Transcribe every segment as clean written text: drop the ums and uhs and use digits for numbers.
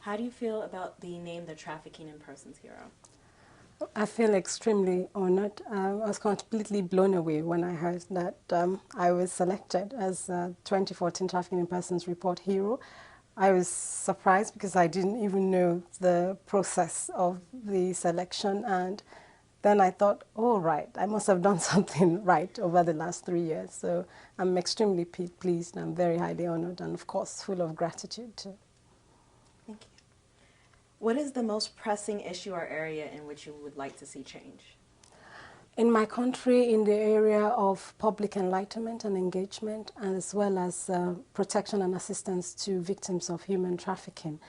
How do you feel about being named the Trafficking in Persons Hero? I feel extremely honored. I was completely blown away when I heard that I was selected as a 2014 Trafficking in Persons Report Hero. I was surprised because I didn't even know the process of the selection, and then I thought, oh, right, I must have done something right over the last 3 years. So I'm extremely pleased. I'm very highly honored and, of course, full of gratitude too. Thank you. What is the most pressing issue or area in which you would like to see change? In my country, in the area of public enlightenment and engagement, as well as protection and assistance to victims of human trafficking.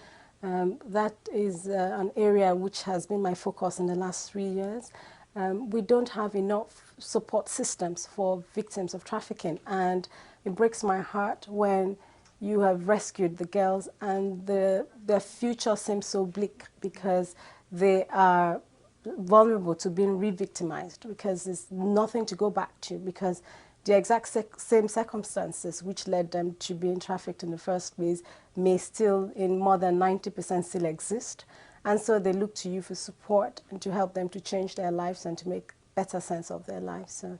That is an area which has been my focus in the last 3 years. We don't have enough support systems for victims of trafficking, and it breaks my heart when you have rescued the girls and their future seems so bleak because they are vulnerable to being re-victimized because there's nothing to go back to, because the exact same circumstances which led them to being trafficked in the first place may still, in more than 90%, still exist. And so they look to you for support and to help them to change their lives and to make better sense of their lives. So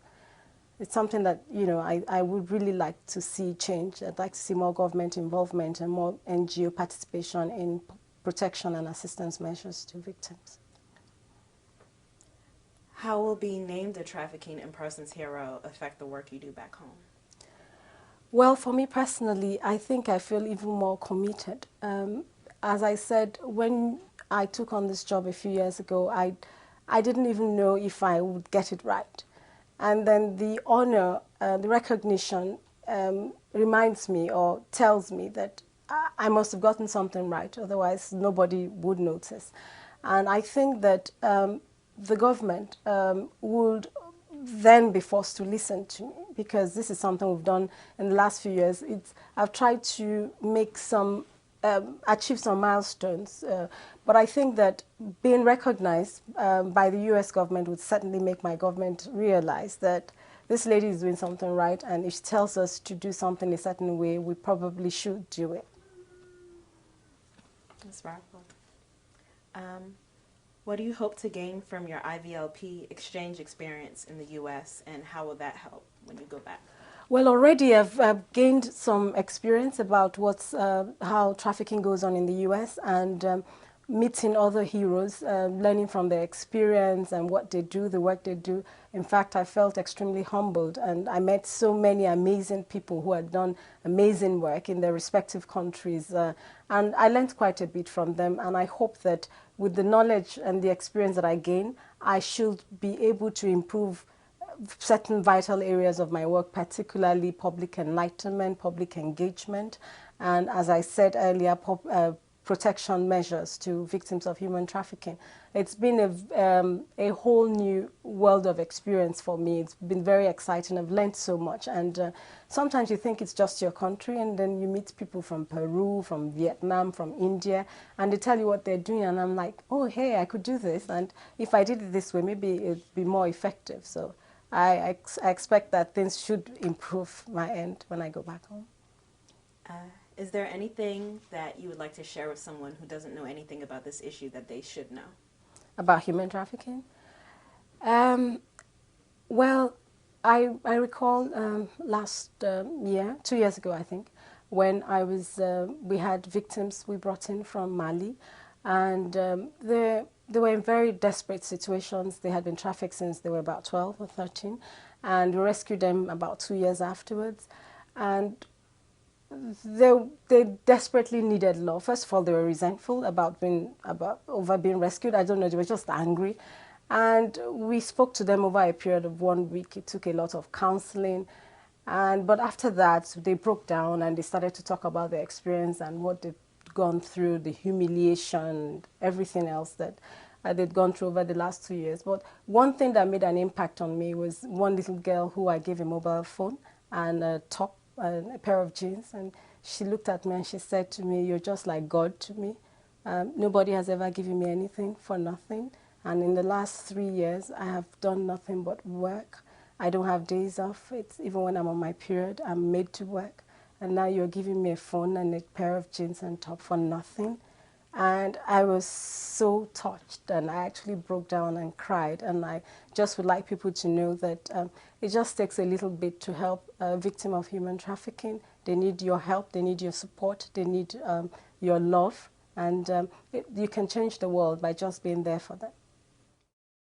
it's something that, I would really like to see change. I'd like to see more government involvement and more NGO participation in protection and assistance measures to victims. How will being named the Trafficking in Persons Hero affect the work you do back home? Well, for me personally, I think I feel even more committed. As I said, when I took on this job a few years ago, I didn't even know if I would get it right. And then the honor, the recognition reminds me or tells me that I must have gotten something right, otherwise nobody would notice. And I think that the government would then be forced to listen to me, because this is something we've done in the last few years. I've tried to make some, achieve some milestones, but I think that being recognized by the US government would certainly make my government realize that this lady is doing something right, and if she tells us to do something a certain way, we probably should do it. That's powerful. What do you hope to gain from your IVLP exchange experience in the U.S., and how will that help when you go back? Well, already I've gained some experience about how trafficking goes on in the U.S. and meeting other heroes, learning from their experience and what they do, the work they do. In fact, I felt extremely humbled, and I met so many amazing people who had done amazing work in their respective countries. And I learned quite a bit from them, and I hope that with the knowledge and the experience that I gain, I should be able to improve certain vital areas of my work, particularly public enlightenment, public engagement, and, as I said earlier, protection measures to victims of human trafficking. It's been a whole new world of experience for me. It's been very exciting. I've learned so much, and sometimes you think it's just your country, and then you meet people from Peru, from Vietnam, from India, and they tell you what they're doing, and I'm like, oh, hey, I could do this, and if I did it this way, maybe it'd be more effective. So I expect that things should improve my end when I go back home. Is there anything that you would like to share with someone who doesn't know anything about this issue that they should know? About human trafficking? Well, I recall last year, 2 years ago, I think, when we had victims we brought in from Mali, and they were in very desperate situations. They had been trafficked since they were about 12 or 13, and we rescued them about 2 years afterwards. And they desperately needed love. First of all, they were resentful about over being rescued. I don't know, they were just angry. And we spoke to them over a period of 1 week. It took a lot of counseling. But after that, they broke down and they started to talk about their experience and what they'd gone through, the humiliation, everything else that they'd gone through over the last 2 years. But one thing that made an impact on me was one little girl who I gave a mobile phone and a top and a pair of jeans. And she looked at me and she said to me, "You're just like God to me. Nobody has ever given me anything for nothing. And in the last 3 years, I have done nothing but work. I don't have days off. Even when I'm on my period, I'm made to work. And now you're giving me a phone and a pair of jeans and top for nothing. And I was so touched, and I actually broke down and cried. And I just would like people to know that it just takes a little bit to help a victim of human trafficking. They need your help, they need your support, they need your love, and you can change the world by just being there for them.